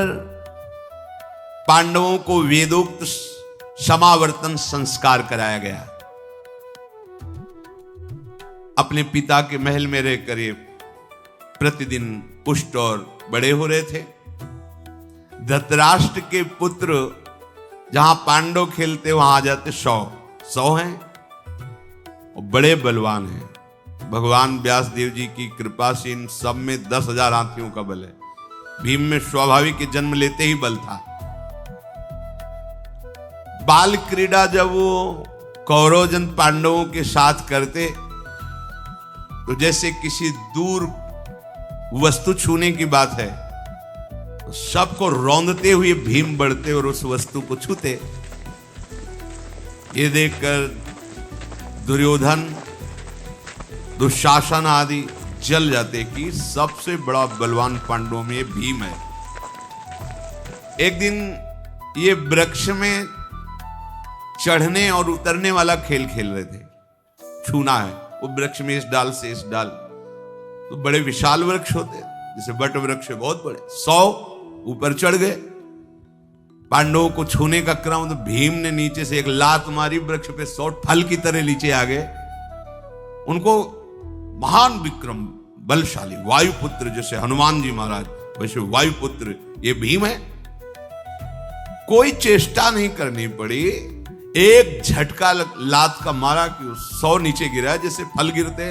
पर पांडवों को वेदोक्त समावर्तन संस्कार कराया गया। अपने पिता के महल में रहकर ये प्रतिदिन पुष्ट और बड़े हो रहे थे। धृतराष्ट्र के पुत्र जहां पांडव खेलते वहां आ जाते 100 हैं और बड़े बलवान हैं। भगवान व्यास देव जी की कृपा से इन सब में 10,000 हाथियों का बल है। भीम में स्वाभाविक जन्म लेते ही बल था। बाल क्रीड़ा जब वो कौरवजन पांडवों के साथ करते तो जैसे किसी दूर वस्तु छूने की बात है, तो सबको रौंदते हुए भीम बढ़ते और उस वस्तु को छूते। ये देखकर दुर्योधन, दुशासन आदि जल जाते कि सबसे बड़ा बलवान पांडवों में भीम है। एक दिन ये वृक्ष में चढ़ने और उतरने वाला खेल खेल रहे थे। छूना है वो वृक्ष में इस डाल से इस डाल, तो बड़े विशाल वृक्ष होते जैसे वट वृक्ष बहुत बड़े, 100 ऊपर चढ़ गए। पांडवों को छूने का क्रम, तो भीम ने नीचे से एक लात मारी, वृक्ष पे 100 फल की तरह नीचे आ गए। उनको महान विक्रम बलशाली वायुपुत्र, जैसे हनुमान जी महाराज वैसे वायुपुत्र ये भीम है। कोई चेष्टा नहीं करनी पड़ी, एक झटका लात का मारा कि 100 नीचे गिरा जैसे फल गिरते।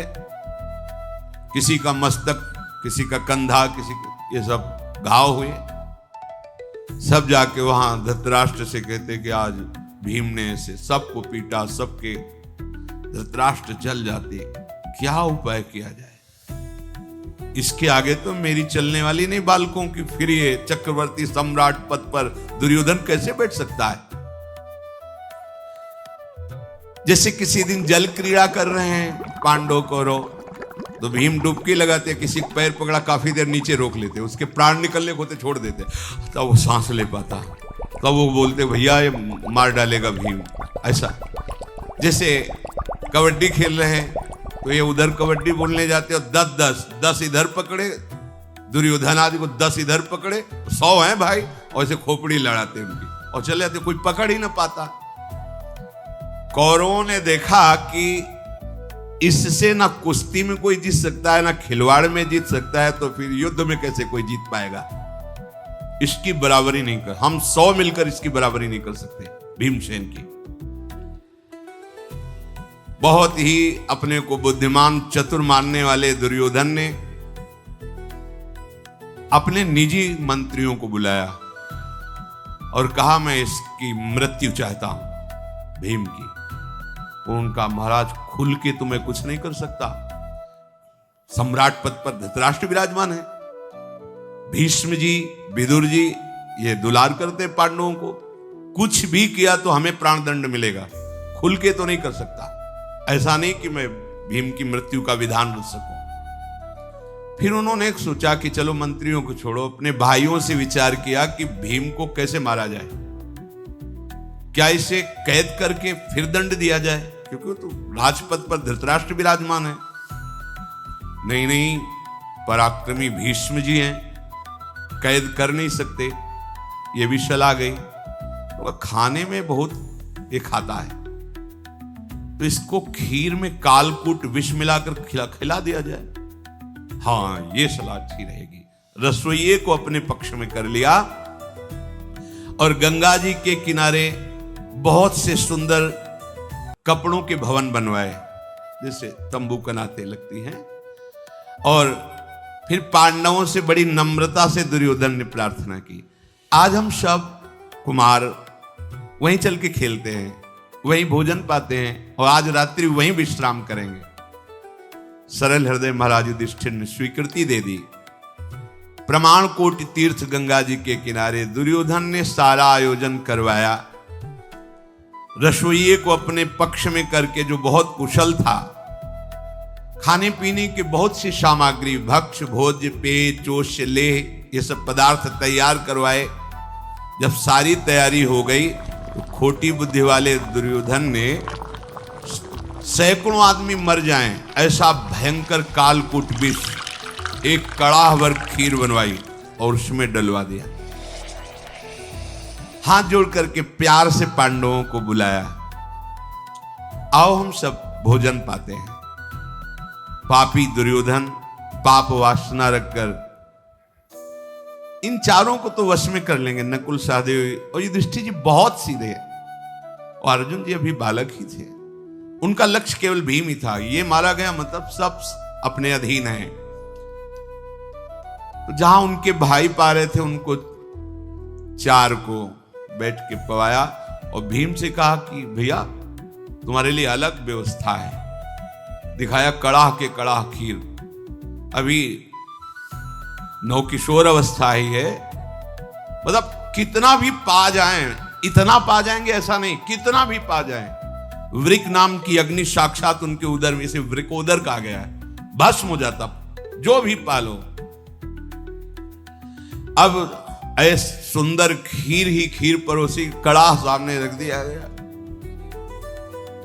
किसी का मस्तक, किसी का कंधा, किसी का ये सब घाव हुए। सब जाके वहां धृतराष्ट्र से कहते कि आज भीम ने ऐसे सबको पीटा, सबके धृतराष्ट्र जल जाते, क्या उपाय किया जाए। इसके आगे तो मेरी चलने वाली नहीं बालकों की, फिर ये चक्रवर्ती सम्राट पद पर दुर्योधन कैसे बैठ सकता है। जैसे किसी दिन जल क्रीड़ा कर रहे हैं पांडव कौरव, तो भीम डुबकी लगाते, किसी का पैर पकड़ा काफी देर नीचे रोक लेते, उसके प्राण निकलने को होते छोड़ देते, तब वो सांस ले पाता, तब वो बोलते भैया ये मार डालेगा भीम। ऐसा जैसे कबड्डी खेल रहे हैं तो ये उधर कबड्डी बोलने जाते और 10 इधर पकड़े, दुर्योधन आदि को 10 इधर पकड़े, 100 हैं भाई, और ऐसे खोपड़ी लड़ाते उनकी और चले जाते, कोई पकड़ ही ना पाता। कौरवों ने देखा कि इससे ना कुश्ती में कोई जीत सकता है, ना खिलवाड़ में जीत सकता है, तो फिर युद्ध में कैसे कोई जीत पाएगा। इसकी बराबरी नहीं कर, हम 100 मिलकर इसकी बराबरी नहीं कर सकते भीमसेन की। बहुत ही अपने को बुद्धिमान चतुर मानने वाले दुर्योधन ने अपने निजी मंत्रियों को बुलाया और कहा मैं इसकी मृत्यु चाहता हूं भीम की। उनका महाराज खुल के तो मैं कुछ नहीं कर सकता, सम्राट पद पर धृतराष्ट्र विराजमान है, भीष्म जी, विदुर जी ये दुलार करते पांडवों को, कुछ भी किया तो हमें प्राणदंड मिलेगा, खुल के तो नहीं कर सकता। ऐसा नहीं कि मैं भीम की मृत्यु का विधान रच सकूं। फिर उन्होंने एक सोचा कि चलो मंत्रियों को छोड़ो, अपने भाइयों से विचार किया कि भीम को कैसे मारा जाए, क्या इसे कैद करके फिर दंड दिया जाए, क्योंकि तो राजपद पर धृतराष्ट्र विराजमान है। नहीं, पराक्रमी भीष्म जी हैं, कैद कर नहीं सकते, ये भी सलाह गई। तो खाने में बहुत ये खाता है, तो इसको खीर में कालकूट विष मिलाकर खिला दिया जाए। हाँ, ये सलाह अच्छी रहेगी। रसोइये को अपने पक्ष में कर लिया और गंगा जी के किनारे बहुत से सुंदर कपड़ों के भवन बनवाए, जैसे तंबू कनाते लगती हैं। और फिर पांडवों से बड़ी नम्रता से दुर्योधन ने प्रार्थना की, आज हम सब कुमार वहीं चल के खेलते हैं, वहीं भोजन पाते हैं और आज रात्रि वहीं विश्राम करेंगे। सरल हृदय महाराज युधिष्ठिर ने स्वीकृति दे दी। प्रमाण कोटि तीर्थ गंगा जी के किनारे दुर्योधन ने सारा आयोजन करवाया। रसोइये को अपने पक्ष में करके, जो बहुत कुशल था, खाने पीने की बहुत सी सामग्री, भक्ष भोज्य पेय चोष्य लेह, ये सब पदार्थ तैयार करवाए। जब सारी तैयारी हो गई तो खोटी बुद्धि वाले दुर्योधन ने सैकड़ों आदमी मर जाएं ऐसा भयंकर कालकूट विष एक कड़ाह भर खीर बनवाई और उसमें डलवा दिया। हाथ जोड़ करके प्यार से पांडवों को बुलाया, आओ हम सब भोजन पाते हैं। पापी दुर्योधन पाप वासना रखकर इन चारों को तो वश में कर लेंगे, नकुल सहदेव और युधिष्ठिर जी बहुत सीधे हैं और अर्जुन जी अभी बालक ही थे। उनका लक्ष्य केवल भीम ही था। ये मारा गया मतलब सब अपने अधीन है। तो जहां उनके भाई पा रहे थे उनको चार को बैठ के पवाया और भीम से कहा कि भैया तुम्हारे लिए अलग व्यवस्था है। दिखाया कड़ाह के कड़ाह खीर। अभी नवकिशोर अवस्था ही है, मतलब कितना भी पा जाएं, इतना पा जाएंगे ऐसा नहीं, कितना भी पा जाएं। वृक नाम की अग्नि साक्षात उनके उदर में से वृकोदर कहा गया है, भस्म हो जाता जो भी पालो। अब ऐसे सुंदर खीर ही खीर परोसी, कड़ाह सामने रख दिया गया।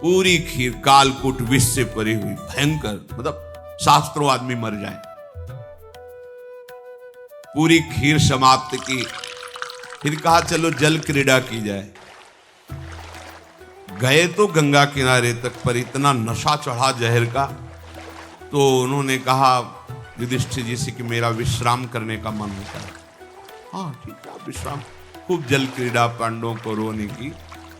पूरी खीर कालकूट विष से परी हुई, भयंकर, मतलब शास्त्रों आदमी मर जाए। पूरी खीर समाप्त की। फिर कहा चलो जल क्रीड़ा की जाए। गए तो गंगा किनारे तक, पर इतना नशा चढ़ा जहर का, तो उन्होंने कहा युधिष्ठिर जी से कि मेरा विश्राम करने का मन होता है। हाँ ठीक है, विश्राम। खूब जल क्रीड़ा पांडवों को रोने की।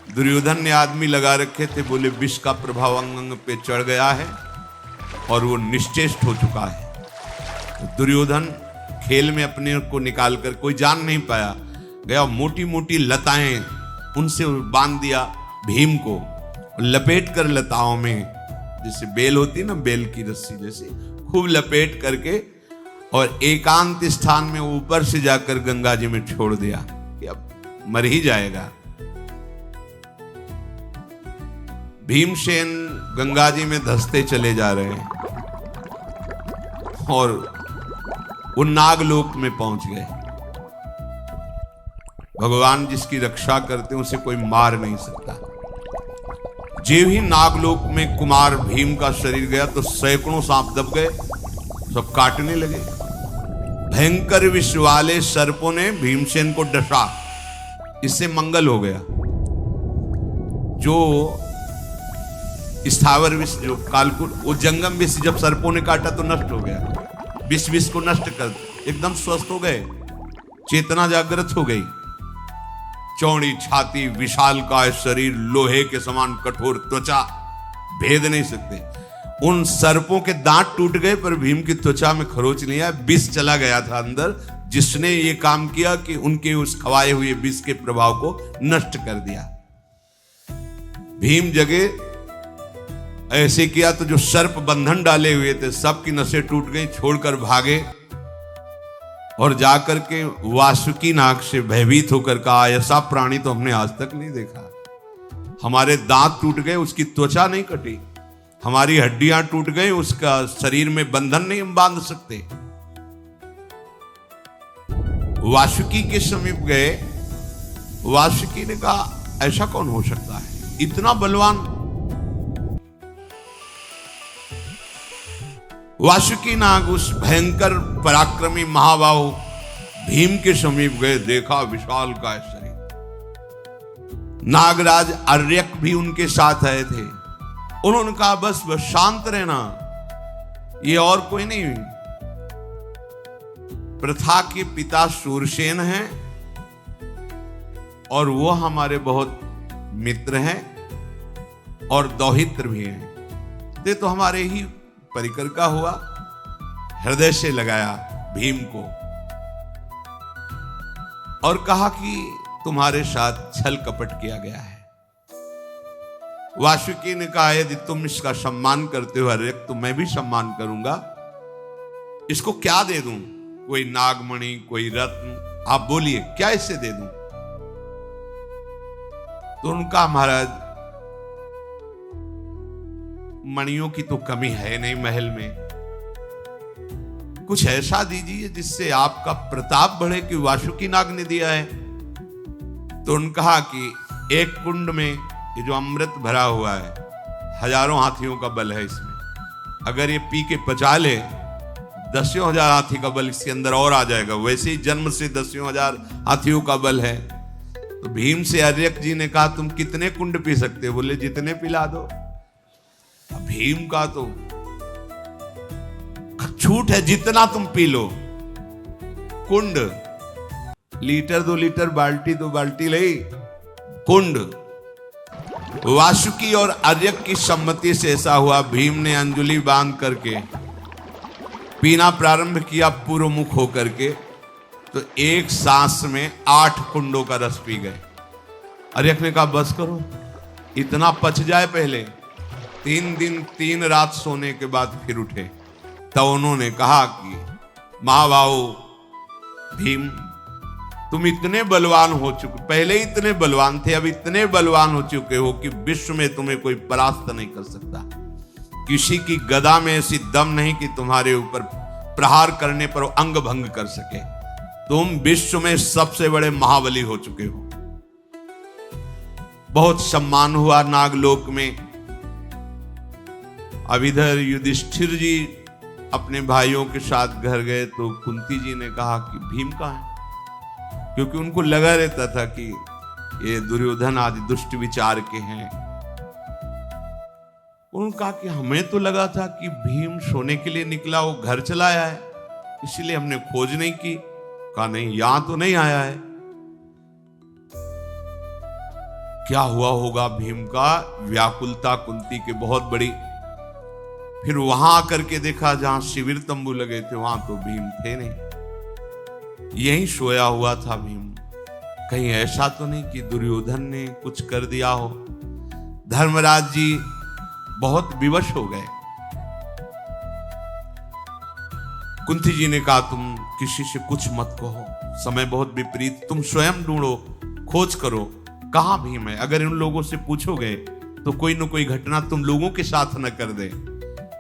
दुर्योधन ने आदमी लगा रखे थे, बोले विष का प्रभाव अंग अंग पे चढ़ गया है और वो निश्चेष्ट हो चुका है। तो दुर्योधन खेल में अपने को निकाल कर, कोई जान नहीं पाया, गया मोटी मोटी लताएं उनसे बांध दिया भीम को, लपेट कर लताओं में, जैसे बेल होती है ना, बेल की रस्सी जैसे, खूब लपेट करके और एकांत स्थान में ऊपर से जाकर गंगा जी में छोड़ दिया कि अब मर ही जाएगा। भीमसेन गंगा जी में धंसते चले जा रहे हैं और वो नागलोक में पहुंच गए। भगवान जिसकी रक्षा करते हैं उसे कोई मार नहीं सकता। जे भी नागलोक में कुमार भीम का शरीर गया तो सैकड़ों सांप दब गए, सब काटने लगे। भयंकर विष वाले सर्पों ने भीमसेन को डसा, इससे मंगल हो गया। जो स्थावर विष, जो कालकूट, वो जंगम विष जब सर्पों ने काटा तो नष्ट हो गया। विष को नष्ट कर एकदम स्वस्थ हो गए, चेतना जागृत हो गई। चौड़ी छाती, विशालकाय शरीर, लोहे के समान कठोर त्वचा, भेद नहीं सकते। उन सर्पों के दांत टूट गए पर भीम की त्वचा में खरोच नहीं आया। विष चला गया था अंदर, जिसने ये काम किया कि उनके उस खवाए हुए विष के प्रभाव को नष्ट कर दिया। भीम जगे, ऐसे किया तो जो सर्प बंधन डाले हुए थे सबकी नसें टूट गई, छोड़कर भागे और जाकर के वासुकी नाग से भयभीत होकर कहा ऐसा प्राणी तो हमने आज तक नहीं देखा। हमारे दांत टूट गए, उसकी त्वचा नहीं कटी, हमारी हड्डियां टूट गई, उसका शरीर में बंधन नहीं हम बांध सकते। वासुकी के समीप गए। वासुकी ने कहा ऐसा कौन हो सकता है, इतना बलवान। वासुकी नाग उस भयंकर पराक्रमी महाबाहु भीम के समीप गए, देखा विशाल का शरीर। नागराज आर्यक भी उनके साथ आए थे। उन्होंने कहा बस बस शांत रहना, ये और कोई नहीं, प्रथा के पिता शूरसेन हैं और वो हमारे बहुत मित्र हैं और दौहित्र भी हैं। ते तो हमारे ही परिकर का हुआ। हृदय से लगाया भीम को और कहा कि तुम्हारे साथ छल कपट किया गया है। वासुकी ने कहा यदि तुम इसका सम्मान करते हो हरे, तो मैं भी सम्मान करूंगा। इसको क्या दे दूं, कोई नागमणि, कोई रत्न, आप बोलिए क्या इससे दे दूं। तो उनका महाराज मणियों की तो कमी है नहीं महल में, कुछ ऐसा दीजिए जिससे आपका प्रताप बढ़े कि वासुकी नाग ने दिया है। तो उन्होंने कहा कि एक कुंड में ये जो अमृत भरा हुआ है, हजारों हाथियों का बल है इसमें, अगर ये पी के पचा ले 10,000 हाथी का बल इसके अंदर और आ जाएगा। वैसे ही जन्म से 10,000 हाथियों का बल है। तो भीम से अर्यक जी ने कहा तुम कितने कुंड पी सकते हो? बोले जितने पिला दो। भीम का तो छूट है, जितना तुम पी लो। कुंड, लीटर 2 लीटर, बाल्टी 2 बाल्टी ले। कुंड। वासुकी और अर्यक की सम्मति से ऐसा हुआ, भीम ने अंजुलि बांध करके पीना प्रारंभ किया पूर्व मुख होकर के, तो एक सांस में 8 कुंडों का रस पी गए। अर्यक ने कहा बस करो, इतना पच जाए पहले। 3 दिन 3 रात सोने के बाद फिर उठे। तब उन्होंने कहा कि महाबाहु भीम, तुम इतने बलवान हो चुके, पहले इतने बलवान थे, अब इतने बलवान हो चुके हो कि विश्व में तुम्हें कोई परास्त नहीं कर सकता। किसी की गदा में ऐसी दम नहीं कि तुम्हारे ऊपर प्रहार करने पर अंग भंग कर सके। तुम विश्व में सबसे बड़े महाबली हो चुके हो। बहुत सम्मान हुआ नागलोक में। अब इधर युधिष्ठिर जी अपने भाइयों के साथ घर गए तो कुंती जी ने कहा कि भीम कहाँ है? क्योंकि उनको लगा रहता था कि ये दुर्योधन आदि दुष्ट विचार के हैं। उन्होंने कहा कि हमें तो लगा था कि भीम सोने के लिए निकला, वो घर चला आया है, इसलिए हमने खोज नहीं की। कहा नहीं, यहां तो नहीं आया है। क्या हुआ होगा भीम का? व्याकुलता कुंती के बहुत बड़ी। फिर वहां आकर के देखा जहां शिविर तंबू लगे थे, वहां तो भीम थे नहीं, यहीं सोया हुआ था भीम। कहीं ऐसा तो नहीं कि दुर्योधन ने कुछ कर दिया हो? धर्मराज जी बहुत विवश हो गए। कुंती जी ने कहा तुम किसी से कुछ मत कहो, समय बहुत विपरीत, तुम स्वयं ढूंढो, खोज करो कहां भीम है। अगर इन लोगों से पूछोगे तो कोई न कोई घटना तुम लोगों के साथ न कर दे।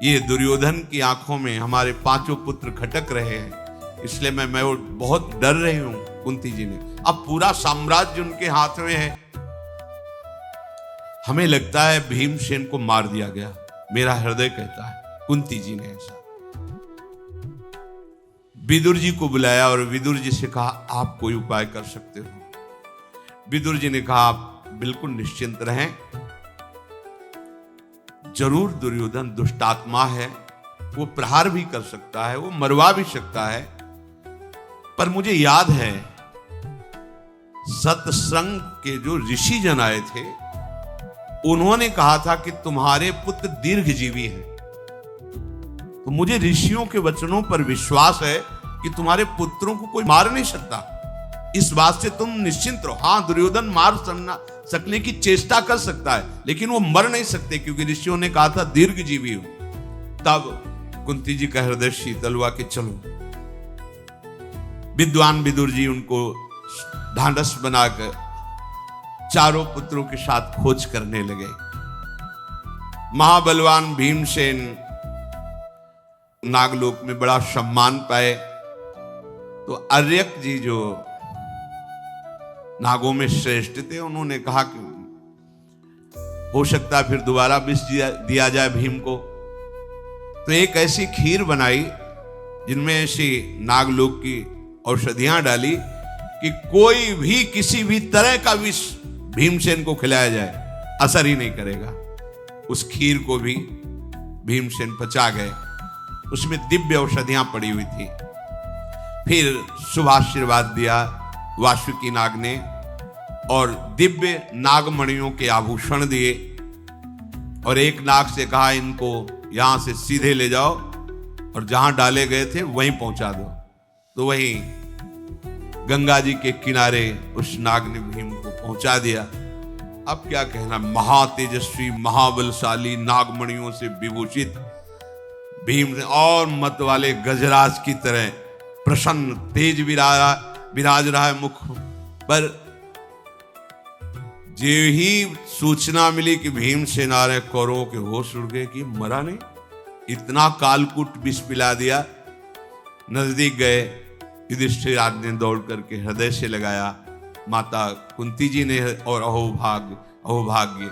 ये दुर्योधन की आंखों में हमारे 5 पुत्र खटक रहे हैं, इसलिए मैं बहुत डर रही हूं। कुंती जी ने, अब पूरा साम्राज्य उनके हाथ में है, हमें लगता है भीमसेन को मार दिया गया, मेरा हृदय कहता है। कुंती जी ने ऐसा विदुर जी को बुलाया और विदुर जी से कहा आप कोई उपाय कर सकते हो? विदुर जी ने कहा आप बिल्कुल निश्चिंत रहें, जरूर दुर्योधन दुष्टात्मा है, वो प्रहार भी कर सकता है, वो मरवा भी सकता है, पर मुझे याद है सतसंग के जो ऋषि जन आए थे उन्होंने कहा था कि तुम्हारे पुत्र दीर्घजीवी हैं। तो मुझे ऋषियों के वचनों पर विश्वास है कि तुम्हारे पुत्रों को कोई मार नहीं सकता, इस बात से तुम निश्चिंत रहो। हां, दुर्योधन मार सकने की चेष्टा कर सकता है, लेकिन वो मर नहीं सकते, क्योंकि ऋषियों ने कहा था दीर्घजीवी हो। तब कुंती जी का हृदय शीतल हुआ कि चलो। विद्वान विदुर जी उनको ढांढस बनाकर चारों पुत्रों के साथ खोज करने लगे। महाबलवान भीमसेन नागलोक में बड़ा सम्मान पाए। तो अर्यक जी जो नागों में श्रेष्ठ थे, उन्होंने कहा कि हो सकता है फिर दोबारा विष दिया जाए भीम को। तो एक ऐसी खीर बनाई जिनमें ऐसी नागलोक की औषधियां डाली कि कोई भी किसी भी तरह का विष भीमसेन को खिलाया जाए असर ही नहीं करेगा। उस खीर को भी भीमसेन पचा गए, उसमें दिव्य औषधियां पड़ी हुई थी। फिर शुभाशीर्वाद दिया वासुकी नाग ने और दिव्य नागमणियों के आभूषण दिए, और एक नाग से कहा इनको यहां से सीधे ले जाओ और जहां डाले गए थे वहीं पहुंचा दो। तो वहीं गंगा जी के किनारे उस नाग ने भीम को पहुंचा दिया। अब क्या कहना, महातेजस्वी महाबलशाली नागमणियों से विभूषित भीम और मत वाले गजराज की तरह प्रसन्न तेज विराज रहा है मुख पर। जो ही सूचना मिली कि भीमसेन आ रहे, कौरवों के होश उड़ गए कि मरा नहीं, इतना कालकूट विष पिला दिया। नजदीक गए, युधिष्ठिर आदि ने दौड़ करके हृदय से लगाया। माता कुंती जी ने, और अहोभाग्य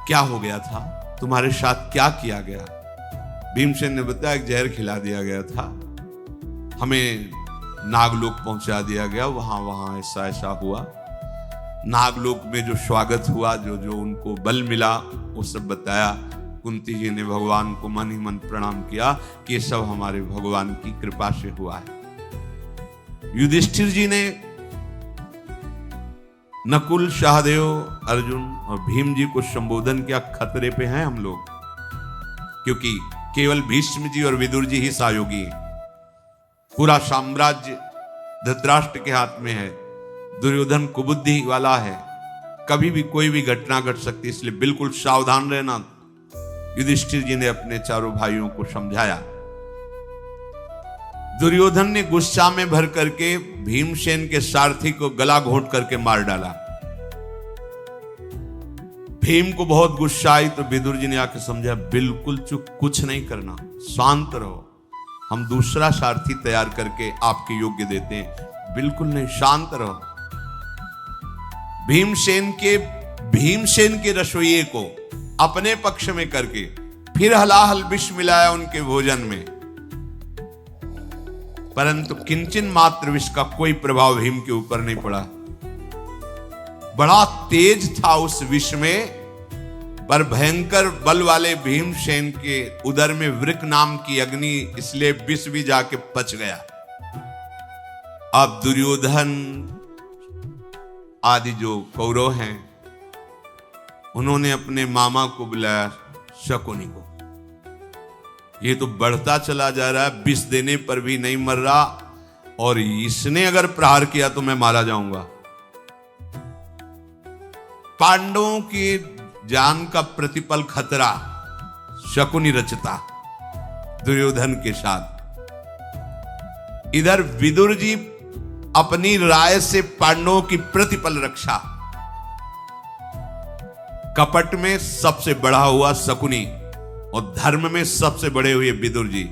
क्या हो गया था, तुम्हारे साथ क्या किया गया? भीमसेन ने बताया जहर खिला दिया गया था, हमें नागलोक पहुंचा दिया गया। वहां ऐसा ऐसा हुआ। नागलोक में जो स्वागत हुआ, जो जो उनको बल मिला, वो सब बताया। कुंती जी ने भगवान को मन ही मन प्रणाम किया कि ये सब हमारे भगवान की कृपा से हुआ है। युधिष्ठिर जी ने नकुल, सहदेव, अर्जुन और भीम जी को संबोधन किया, खतरे पे हैं हम लोग, क्योंकि केवल भीष्म जी और विदुर जी ही सहयोगी हैं। पूरा साम्राज्य धृतराष्ट्र के हाथ में है। दुर्योधन कुबुद्धि वाला है, कभी भी कोई भी घटना घट सकती है, इसलिए बिल्कुल सावधान रहना। युधिष्ठिर जी ने अपने चारों भाइयों को समझाया। दुर्योधन ने गुस्सा में भर करके भीमसेन के सारथी को गला घोंट करके मार डाला। भीम को बहुत गुस्सा आई तो विदुर जी ने आके समझा, बिल्कुल चुप, कुछ नहीं करना, शांत रहो, हम दूसरा सारथी तैयार करके आपके योग्य देते हैं। बिल्कुल नहीं, शांत रहो। भीमसेन के रसोइये को अपने पक्ष में करके फिर हलाहल विष मिलाया उनके भोजन में, परंतु किंचन मात्र विष का कोई प्रभाव भीम के ऊपर नहीं पड़ा। बड़ा तेज था उस विष में, पर भयंकर बल वाले भीमसेन के उदर में वृक नाम की अग्नि, इसलिए विष भी जाके पच गया। अब दुर्योधन आदि जो कौरव हैं, उन्होंने अपने मामा को बुलाया, शकुनी को। ये तो बढ़ता चला जा रहा है, विष देने पर भी नहीं मर रहा, और इसने अगर प्रहार किया तो मैं मारा जाऊंगा। पांडवों की जान का प्रतिपल खतरा शकुनी रचता दुर्योधन के साथ। इधर विदुर जी अपनी राय से पांडवों की प्रतिपल रक्षा। कपट में सबसे बड़ा हुआ शकुनी और धर्म में सबसे बड़े हुए विदुर जी।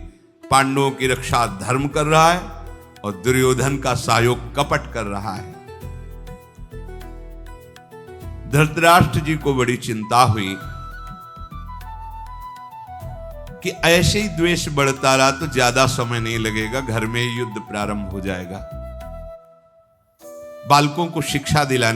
पांडवों की रक्षा धर्म कर रहा है और दुर्योधन का सहयोग कपट कर रहा है। धृतराष्ट्र जी को बड़ी चिंता हुई कि ऐसे ही द्वेष बढ़ता रहा तो ज्यादा समय नहीं लगेगा, घर में ही युद्ध प्रारंभ हो जाएगा। बालकों को शिक्षा दिलाने